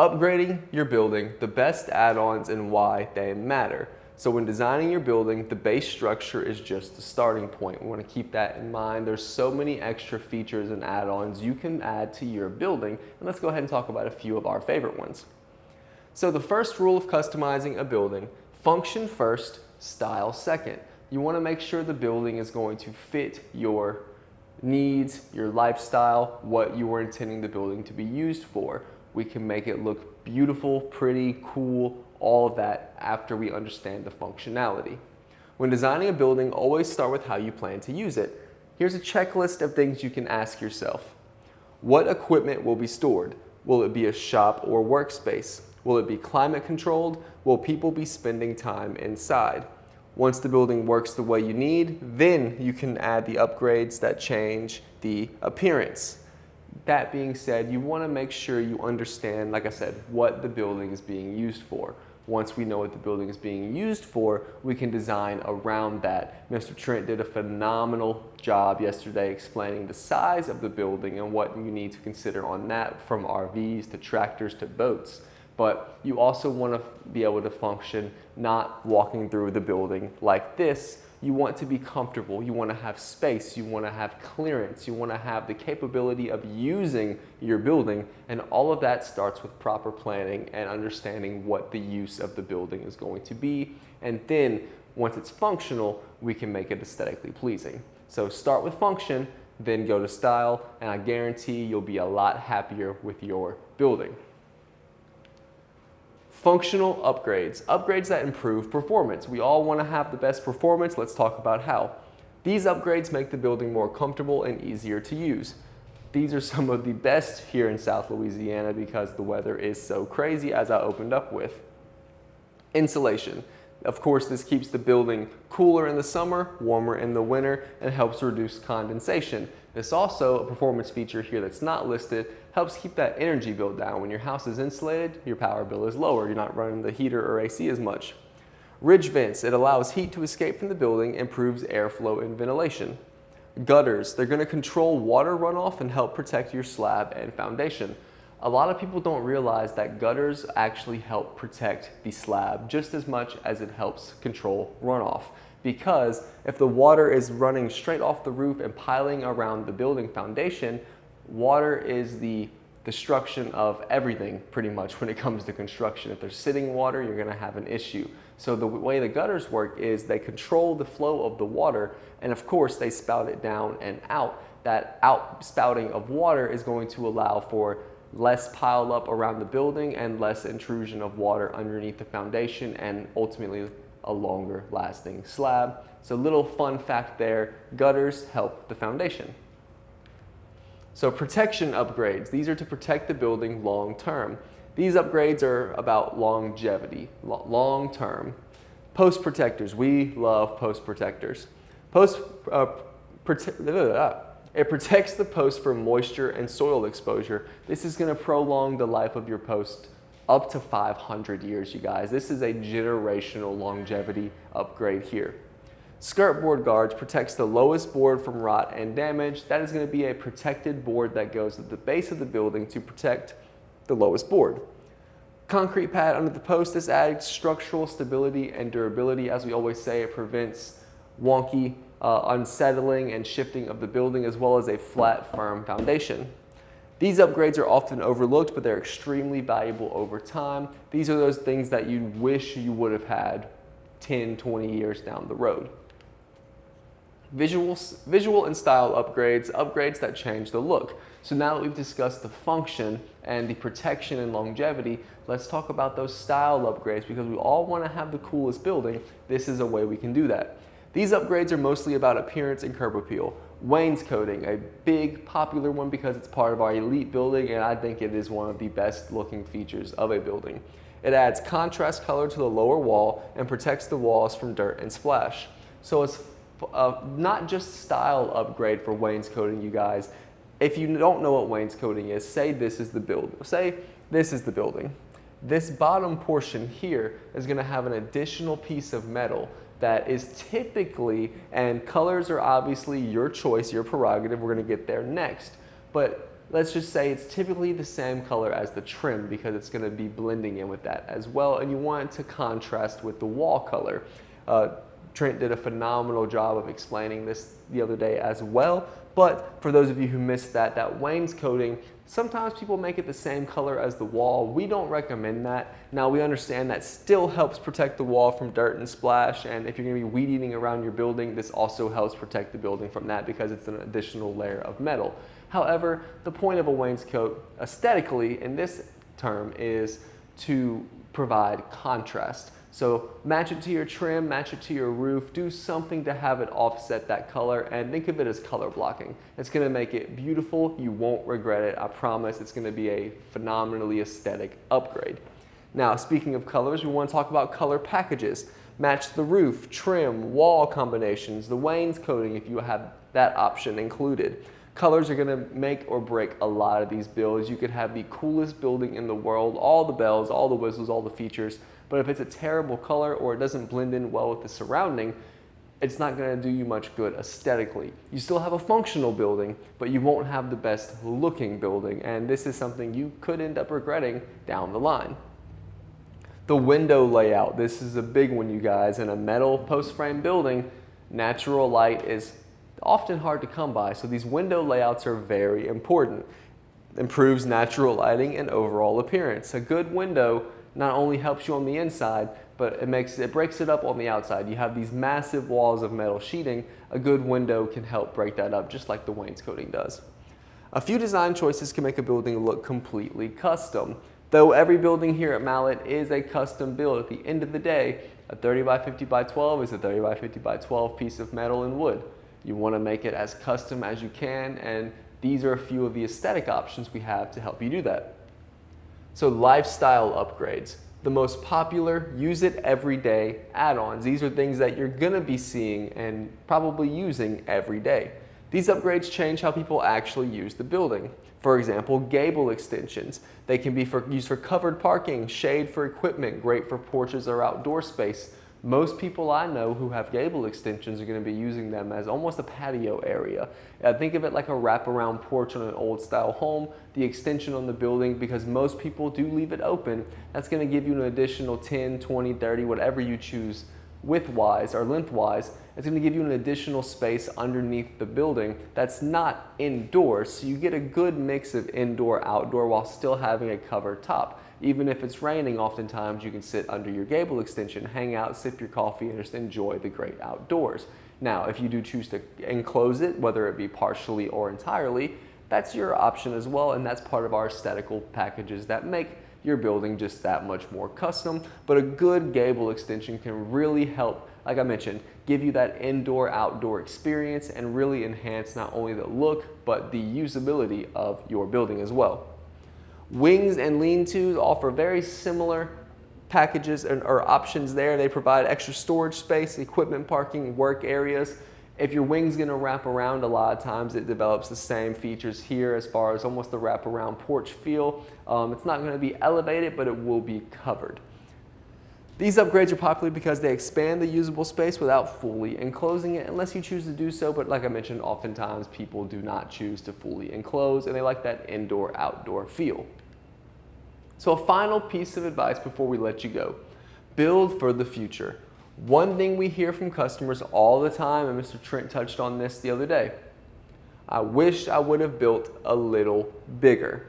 Upgrading your building, the best add-ons and why they matter. So when designing your building, the base structure is just the starting point. We want to keep that in mind. There's so many extra features and add-ons you can add to your building. And let's go ahead and talk about a few of our favorite ones. So the first rule of customizing a building, function first, style second. You want to make sure the building is going to fit your needs, your lifestyle, what you were intending the building to be used for. We can make it look beautiful, pretty, cool, all of that after we understand the functionality. When designing a building, always start with how you plan to use it. Here's a checklist of things you can ask yourself. What equipment will be stored? Will it be a shop or workspace? Will it be climate controlled? Will people be spending time inside? Once the building works the way you need, then you can add the upgrades that change the appearance. That being said, you want to make sure you understand, like I said, what the building is being used for. Once we know what the building is being used for, we can design around that. Mr. Trent did a phenomenal job yesterday explaining the size of the building and what you need to consider on that, from RVs to tractors to boats. But you also want to be able to function not walking through the building like this. You want to be comfortable, you want to have space, you want to have clearance, you want to have the capability of using your building, and all of that starts with proper planning and understanding what the use of the building is going to be. And then once it's functional, we can make it aesthetically pleasing. So start with function, then go to style, and I guarantee you'll be a lot happier with your building. Functional upgrades, upgrades that improve performance. We all want to have the best performance. Let's talk about how. These upgrades make the building more comfortable and easier to use. These are some of the best here in South Louisiana because the weather is so crazy, as I opened up with. Insulation. Of course, this keeps the building cooler in the summer, warmer in the winter, and helps reduce condensation. This also, a performance feature here that's not listed, helps keep that energy bill down. When your house is insulated, your power bill is lower. You're not running the heater or AC as much. Ridge vents, it allows heat to escape from the building, improves airflow and ventilation. Gutters, they're going to control water runoff and help protect your slab and foundation. A lot of people don't realize that gutters actually help protect the slab just as much as it helps control runoff. Because if the water is running straight off the roof and piling around the building foundation, water is the destruction of everything pretty much when it comes to construction. If there's sitting water, you're going to have an issue. So the way the gutters work is they control the flow of the water, and of course they spout it down and out. That out spouting of water is going to allow for less pile up around the building and less intrusion of water underneath the foundation, and ultimately a longer lasting slab. So little fun fact there, gutters help the foundation. So protection upgrades, these are to protect the building long term. These upgrades are about longevity, long term. Post protectors, we love post protectors. It protects the post from moisture and soil exposure. This is going to prolong the life of your post up to 500 years, you guys. This is a generational longevity upgrade here. Skirt board guards protects the lowest board from rot and damage. That is going to be a protected board that goes at the base of the building to protect the lowest board. Concrete pad under the post, this adds structural stability and durability. As we always say, it prevents wonky, unsettling and shifting of the building, as well as a flat, firm foundation. These upgrades are often overlooked, but they're extremely valuable over time. These are those things that you wish you would have had 10, 20 years down the road. Visual and style upgrades, upgrades that change the look. So now that we've discussed the function and the protection and longevity, let's talk about those style upgrades, because we all want to have the coolest building. This is a way we can do that. These upgrades are mostly about appearance and curb appeal. Wainscoting, a big popular one because it's part of our elite building, and I think it is one of the best looking features of a building. It adds contrast color to the lower wall and protects the walls from dirt and splash. So it's not just style upgrade for wainscoting, you guys. If you don't know what wainscoting is, say this is the building. Say this is the building. This bottom portion here is going to have an additional piece of metal that is typically, and colors are obviously your choice, your prerogative, we're going to get there next, but let's just say it's typically the same color as the trim because it's going to be blending in with that as well, and you want it to contrast with the wall color. Trent did a phenomenal job of explaining this the other day as well, but for those of you who missed that wainscoting, sometimes people make it the same color as the wall. We don't recommend that. Now we understand that still helps protect the wall from dirt and splash, and if you're going to be weed eating around your building, this also helps protect the building from that because it's an additional layer of metal. However, the point of a wainscot aesthetically in this term is to provide contrast. So match it to your trim, match it to your roof, do something to have it offset that color, and think of it as color blocking. It's going to make it beautiful. You won't regret it. I promise. It's going to be a phenomenally aesthetic upgrade. Now, speaking of colors, we want to talk about color packages. Match the roof, trim, wall combinations, the wainscoting if you have that option included. Colors are going to make or break a lot of these builds. You could have the coolest building in the world, all the bells, all the whistles, all the features, but if it's a terrible color or it doesn't blend in well with the surrounding, it's not going to do you much good aesthetically. You still have a functional building, but you won't have the best looking building, and this is something you could end up regretting down the line. The window layout. This is a big one, you guys. In a metal post frame building, natural light is often hard to come by, so these window layouts are very important. Improves natural lighting and overall appearance. A good window not only helps you on the inside, but it breaks it up on the outside. You have these massive walls of metal sheeting. A good window can help break that up, just like the wainscoting does. A few design choices can make a building look completely custom. Though every building here at Mallett is a custom build, at the end of the day, a 30 by 50 by 12 is a 30 by 50 by 12 piece of metal and wood. You want to make it as custom as you can, and these are a few of the aesthetic options we have to help you do that. So lifestyle upgrades. The most popular, use it every day add-ons. These are things that you're going to be seeing and probably using every day. These upgrades change how people actually use the building. For example, Gable extensions. They can be used for covered parking, shade for equipment, great for porches or outdoor space. Most people I know who have Gable extensions are going to be using them as almost a patio area. Think of it like a wraparound porch on an old style home, the extension on the building, because most people do leave it open. That's going to give you an additional 10, 20, 30, whatever you choose widthwise or lengthwise. It's going to give you an additional space underneath the building that's not indoors, so you get a good mix of indoor, outdoor while still having a covered top. Even if it's raining, oftentimes you can sit under your Gable extension, hang out, sip your coffee, and just enjoy the great outdoors. Now, if you do choose to enclose it, whether it be partially or entirely, that's your option as well, and that's part of our aesthetical packages that make your building just that much more custom. But a good Gable extension can really help, like I mentioned, give you that indoor-outdoor experience and really enhance not only the look, but the usability of your building as well. Wings and lean-tos offer very similar packages or options there. They provide extra storage space, equipment parking, work areas. If your wing's gonna wrap around, a lot of times it develops the same features here as far as almost the wraparound porch feel. It's not gonna be elevated, but it will be covered. These upgrades are popular because they expand the usable space without fully enclosing it, unless you choose to do so. But like I mentioned, oftentimes people do not choose to fully enclose, and they like that indoor-outdoor feel. So a final piece of advice before we let you go. Build for the future. One thing we hear from customers all the time, and Mr. Trent touched on this the other day, I wish I would have built a little bigger.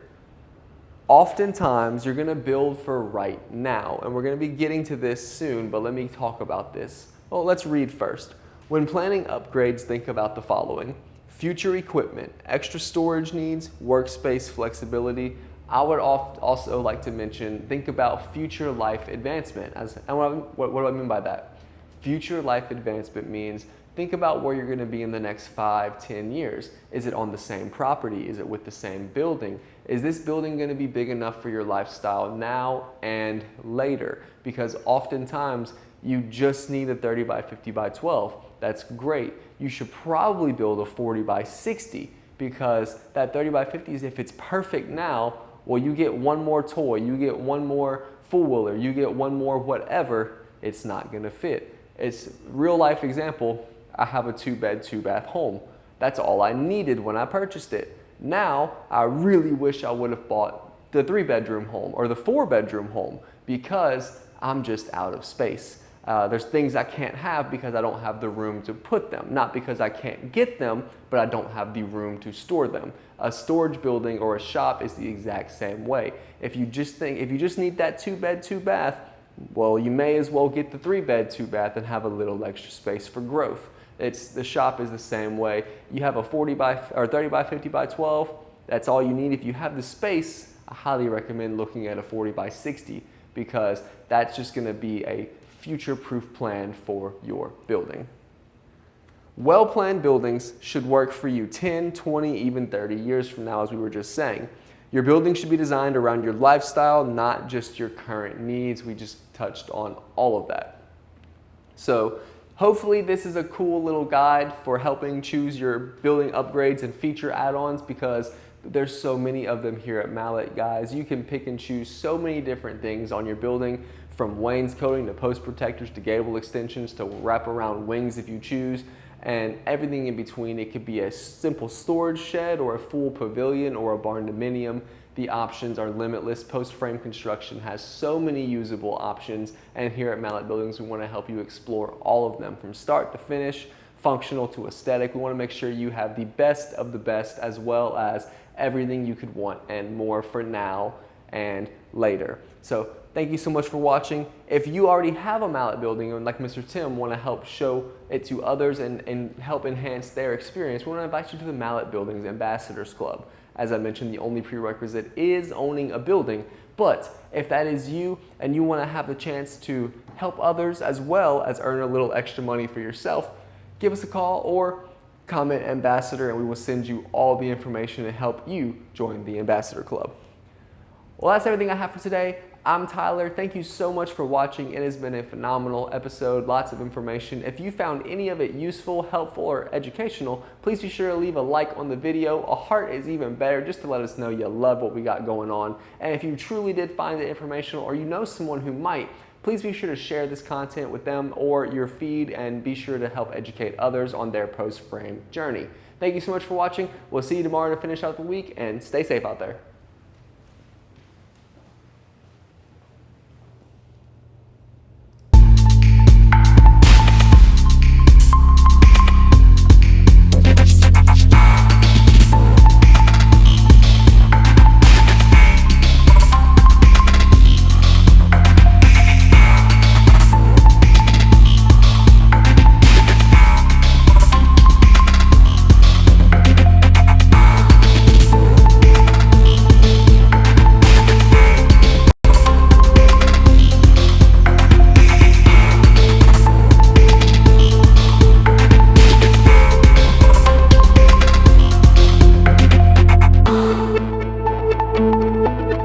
Oftentimes, you're going to build for right now, and we're going to be getting to this soon, but let me talk about this. Well, let's read first. When planning upgrades, think about the following. Future equipment, extra storage needs, workspace flexibility. I would also like to mention, think about future life advancement. And what do I mean by that? Future life advancement means think about where you're going to be in the next 5, 10 years. Is it on the same property? Is it with the same building? Is this building going to be big enough for your lifestyle now and later? Because oftentimes you just need a 30 by 50 by 12. That's great. You should probably build a 40 by 60 because that 30 by 50 is, if it's perfect now, well, you get one more toy, you get one more four-wheeler, you get one more whatever, it's not going to fit. It's real life example. I have a 2-bed, 2-bath home. That's all I needed when I purchased it. Now, I really wish I would have bought the 3-bedroom home or the 4-bedroom home because I'm just out of space. There's things I can't have because I don't have the room to put them. Not because I can't get them, but I don't have the room to store them. A storage building or a shop is the exact same way. If you just need that 2-bed, 2-bath, well, you may as well get the 3-bed, 2-bath and have a little extra space for growth. The shop is the same way. You have a 30 by 50 by 12. That's all you need. If you have the space, I highly recommend looking at a 40 by 60 because that's just going to be a future-proof plan for your building. Well-planned buildings should work for you 10, 20, even 30 years from now, as we were just saying. Your building should be designed around your lifestyle, not just your current needs. We just touched on all of that. So hopefully this is a cool little guide for helping choose your building upgrades and feature add-ons because there's so many of them here at Mallett, guys. You can pick and choose so many different things on your building, from wainscoting to post protectors to gable extensions to wraparound wings if you choose, and everything in between. It could be a simple storage shed or a full pavilion or a barndominium. The options are limitless. Post frame construction has so many usable options, and here at Mallett Buildings we want to help you explore all of them from start to finish, functional to aesthetic. We want to make sure you have the best of the best as well as everything you could want and more for now and later. So thank you so much for watching. If you already have a Mallett building and like Mr. Tim want to help show it to others and help enhance their experience, we want to invite you to the Mallett Buildings Ambassadors Club. As I mentioned, the only prerequisite is owning a building. But if that is you and you want to have the chance to help others as well as earn a little extra money for yourself, give us a call or comment Ambassador and we will send you all the information to help you join the Ambassador Club. Well, that's everything I have for today. I'm Tyler. Thank you so much for watching. It has been a phenomenal episode, lots of information. If you found any of it useful, helpful, or educational, please be sure to leave a like on the video. A heart is even better, just to let us know you love what we got going on. And if you truly did find it informational or you know someone who might, please be sure to share this content with them or your feed and be sure to help educate others on their post-frame journey. Thank you so much for watching. We'll see you tomorrow to finish out the week and stay safe out there.